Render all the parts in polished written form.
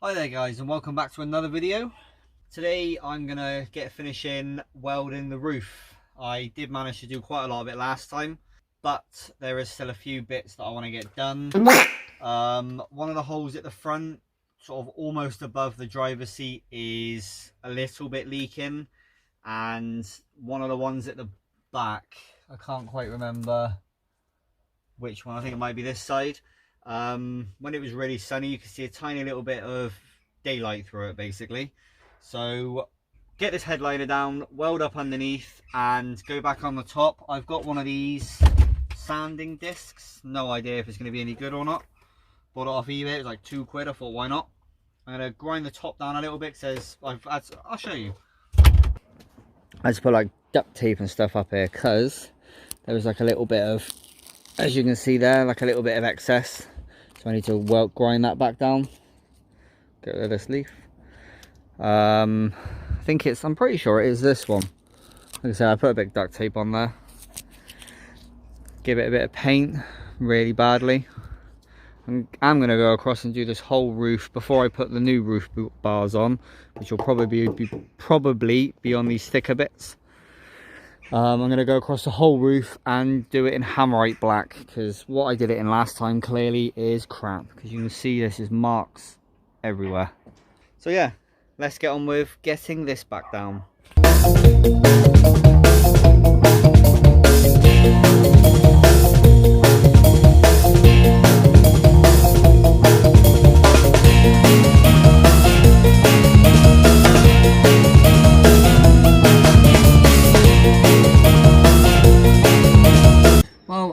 Hi there guys, and welcome back to another video. Today I'm gonna get finishing welding the roof. I did manage to do quite a lot of it last time, but there is still a few bits that I want to get done. One of the holes at the front, sort of almost above the driver's seat, is a little bit leaking, and one of the ones at the back, I can't quite remember which one. I think it might be this side. When it was really sunny, you could see a tiny little bit of daylight through it basically. So get this headliner down, weld up underneath, and go back on the top. I've got one of these sanding discs, no idea if it's going to be any good or not. Bought it off eBay, it was like £2. I thought, why not? I'm going to grind the top down a little bit because I'll show you. I just put like duct tape and stuff up here because there was like a little bit of, as you can see there, like a little bit of excess. So I need to grind that back down. Get rid of this leaf. I'm pretty sure it is this one. Like I said, I put a bit of duct tape on there. Give it a bit of paint really badly. I'm going to go across and do this whole roof before I put the new roof bars on, which will probably be on these thicker bits. I'm going to go across the whole roof and do it in hammerite black, because what I did it in last time clearly is crap, because you can see this is marks everywhere. So yeah, let's get on with getting this back down.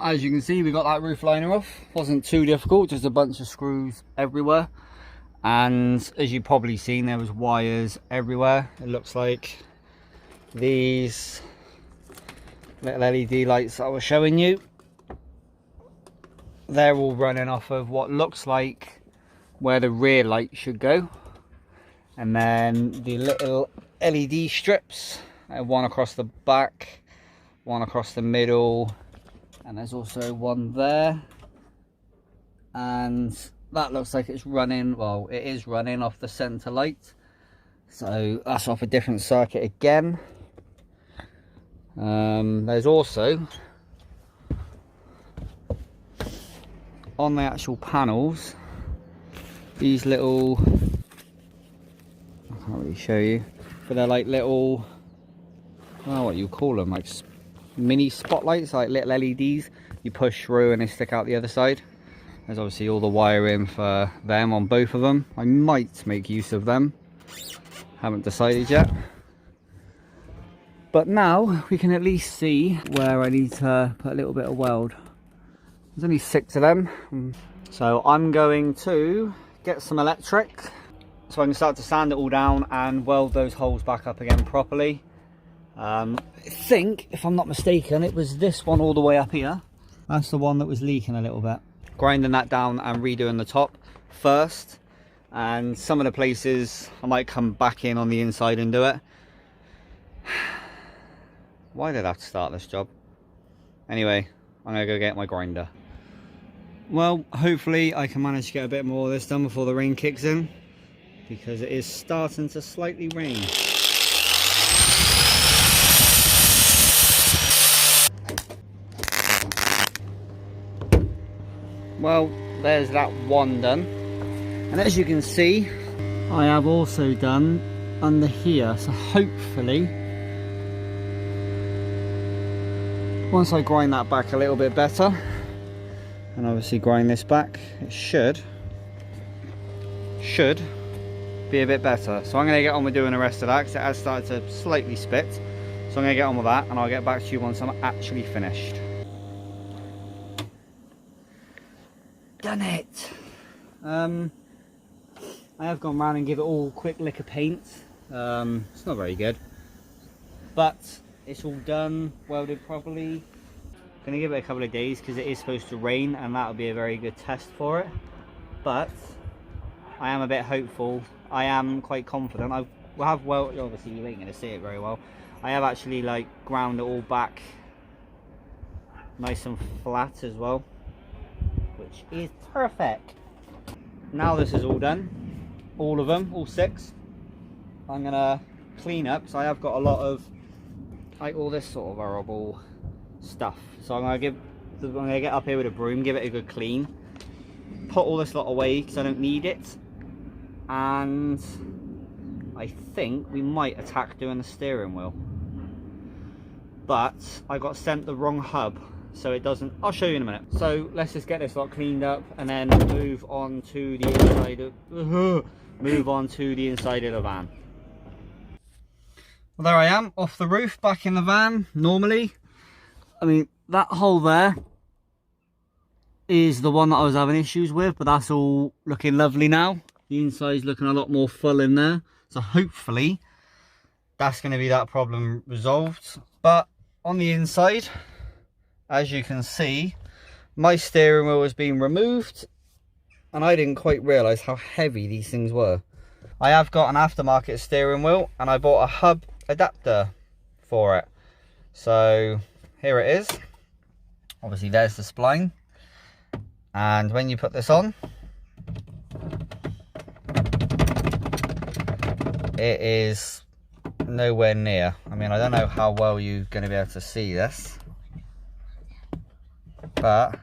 As you can see, we got that roof liner off. Wasn't too difficult, just a bunch of screws everywhere. And as you've probably seen, there was wires everywhere. It looks like these little LED lights that I was showing you, they're all running off of what looks like where the rear light should go. And then the little LED strips, one across the back, one across the middle, and there's also one there, and that looks like it's running, well, it is running off the center light, so that's off a different circuit again. There's also on the actual panels these little, I can't really show you, but they're like little, I don't know what you call them, like mini spotlights, like little LEDs. You push through and they stick out the other side. There's obviously all the wiring for them on both of them. I might make use of them, haven't decided yet. But now we can at least see where I need to put a little bit of weld. There's only 6 of them, so I'm going to get some electric so I can start to sand it all down and weld those holes back up again properly. I think, if I'm not mistaken, it was this one all the way up here. That's the one that was leaking a little bit. Grinding that down and redoing the top first, and some of the places I might come back in on the inside and do it. Why did I have to start this job? Anyway, I'm gonna go get my grinder. Well, hopefully I can manage to get a bit more of this done before the rain kicks in, because it is starting to slightly rain. Well, there's that one done, and as you can see, I have also done under here, so hopefully once I grind that back a little bit better and obviously grind this back, it should be a bit better. So I'm going to get on with doing the rest of that because it has started to slightly spit, so I'm going to get on with that and I'll get back to you once I'm actually finished. Done it. I have gone round and give it all a quick lick of paint. It's not very good, but it's all done, welded properly. Gonna give it a couple of days because it is supposed to rain, and that'll be a very good test for it. But I am a bit hopeful. I am quite confident. I will have welded. Obviously, you ain't gonna see it very well. I have actually like ground it all back nice and flat as well, which is perfect. Now this is all done, all of them, all 6. I'm gonna clean up because I have got a lot of like all this sort of horrible stuff. So I'm gonna get up here with a broom, give it a good clean, put all this lot away because I don't need it, and I think we might attack doing the steering wheel. But I got sent the wrong hub, so it doesn't. I'll show you in a minute. So let's just get this lot cleaned up and then move on to the inside of the van. Well, there I am off the roof, back in the van. Normally, I mean, that hole there is the one that I was having issues with, but that's all looking lovely now. The inside's looking a lot more full in there, so hopefully that's going to be that problem resolved. But on the inside, as you can see, my steering wheel has been removed, and I didn't quite realise how heavy these things were. I have got an aftermarket steering wheel, and I bought a hub adapter for it. So here it is. Obviously there's the spline, and when you put this on, it is nowhere near. I mean, I don't know how well you're going to be able to see this, but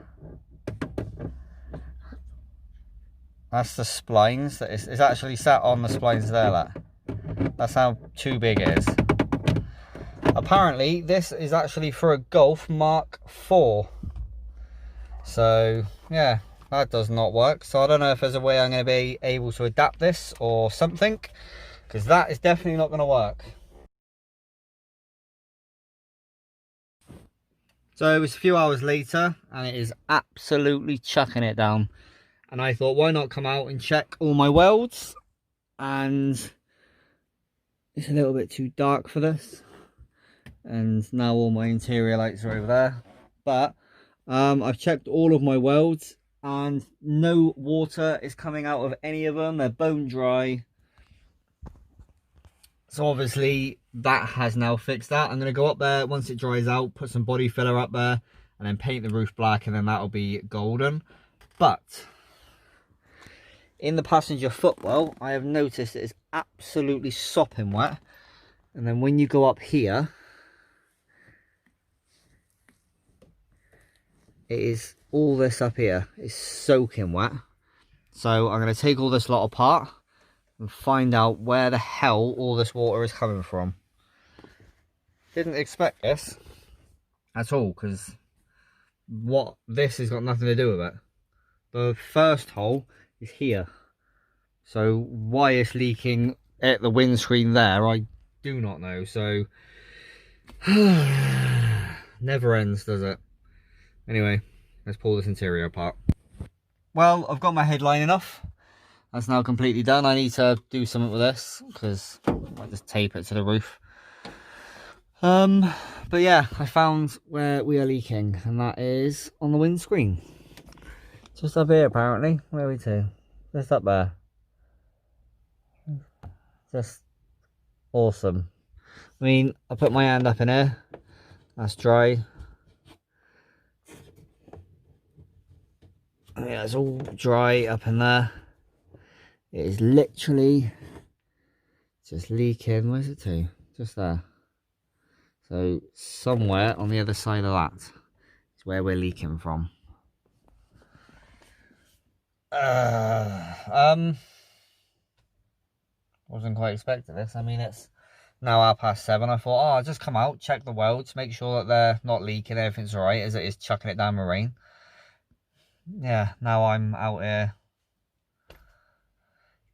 that's the splines. That is actually sat on the splines there. That's how too big it is. Apparently this is actually for a Golf Mark IV. So yeah, that does not work. So I don't know if there's a way I'm going to be able to adapt this or something, because that is definitely not going to work. So it was a few hours later, and it is absolutely chucking it down. And I thought, why not come out and check all my welds? And it's a little bit too dark for this. And now all my interior lights are over there. But I've checked all of my welds, and no water is coming out of any of them. They're bone dry. So obviously that has now fixed that. I'm going to go up there once it dries out, put some body filler up there, and then paint the roof black, and then that'll be golden. But in the passenger footwell, I have noticed it is absolutely sopping wet. And then when you go up here, it is all this up here is soaking wet. So I'm going to take all this lot apart and find out where the hell all this water is coming from. Didn't expect this at all, because this has got nothing to do with it. The first hole is here, so why it's leaking at the windscreen there, I do not know. So never ends, does it? Anyway, let's pull this interior apart. Well, I've got my head lining off. That's now completely done. I need to do something with this, because I might just tape it to the roof. But yeah, I found where we are leaking, and that is on the windscreen. Just up here, apparently. Where are we to? Just up there. Just awesome. I mean, I put my hand up in here. That's dry. Yeah, it's all dry up in there. It is literally just leaking. Where's it to? Just there. So somewhere on the other side of that is where we're leaking from. Wasn't quite expecting this. I mean, it's now 7:30. I thought, I'll just come out, check the welds, make sure that they're not leaking, everything's alright, as it is chucking it down the rain. Yeah, now I'm out here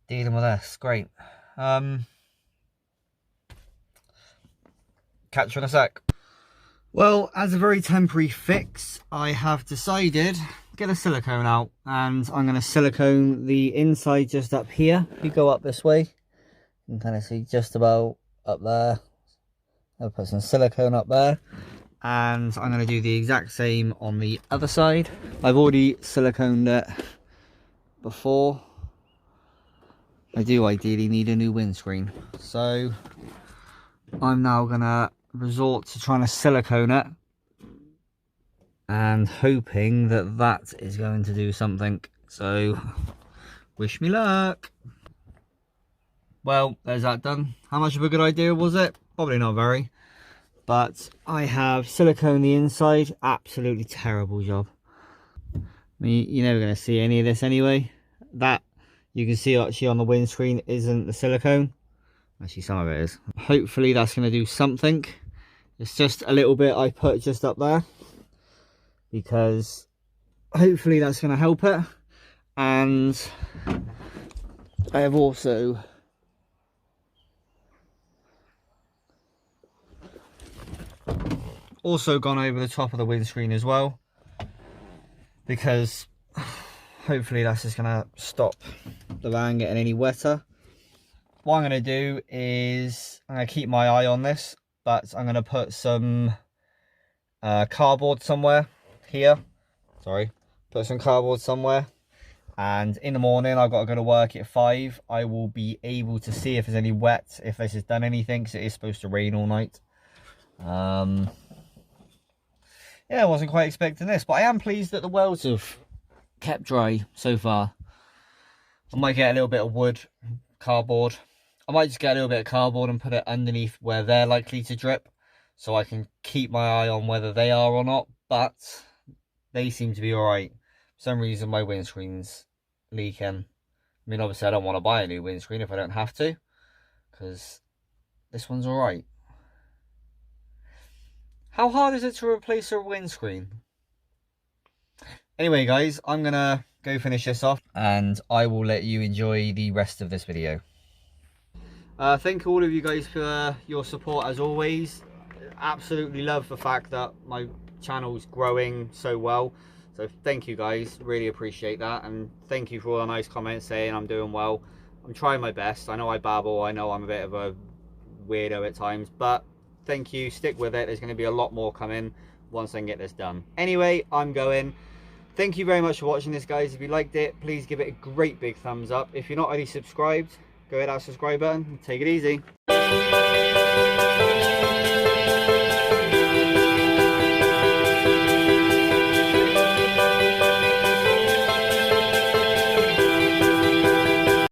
dealing with this. Great. Catch you in a sec. Well, as a very temporary fix, I have decided get a silicone out, and I'm going to silicone the inside just up here. If you go up this way, you can kind of see just about up there. I'll put some silicone up there, and I'm going to do the exact same on the other side. I've already siliconed it before. I do ideally need a new windscreen, so I'm now going to resort to trying to silicone it and hoping that that is going to do something. So wish me luck. Well, there's that done. How much of a good idea was it? Probably not very. But I have silicone the inside. Absolutely terrible job. I mean, you're never going to see any of this anyway. That you can see actually on the windscreen isn't the silicone. Actually, some of it is. Hopefully that's going to do something. It's just a little bit I put just up there, because hopefully that's going to help it. And I have also gone over the top of the windscreen as well, because hopefully that's just going to stop the van getting any wetter. What I'm going to do is I'm going to keep my eye on this, but I'm going to put some cardboard somewhere here. Sorry, put some cardboard somewhere. And in the morning, I've got to go to work at 5. I will be able to see if there's any wet, if this has done anything, because it is supposed to rain all night. Yeah, I wasn't quite expecting this, but I am pleased that the welds have kept dry so far. I might get a little bit of wood, cardboard. I might just get a little bit of cardboard and put it underneath where they're likely to drip, so I can keep my eye on whether they are or not, but they seem to be alright. For some reason my windscreen's leaking. I mean, obviously I don't want to buy a new windscreen if I don't have to, because this one's alright. How hard is it to replace a windscreen? Anyway guys, I'm gonna go finish this off and I will let you enjoy the rest of this video. Thank all of you guys for your support as always. Absolutely love the fact that my channel's growing so well. So thank you guys, really appreciate that. And thank you for all the nice comments saying I'm doing well. I'm trying my best. I know I babble, I know I'm a bit of a weirdo at times, but thank you, stick with it. There's going to be a lot more coming once I can get this done. Anyway, I'm going. Thank you very much for watching this, guys. If you liked it, please give it a great big thumbs up. If you're not already subscribed, go hit that subscribe button and take it easy.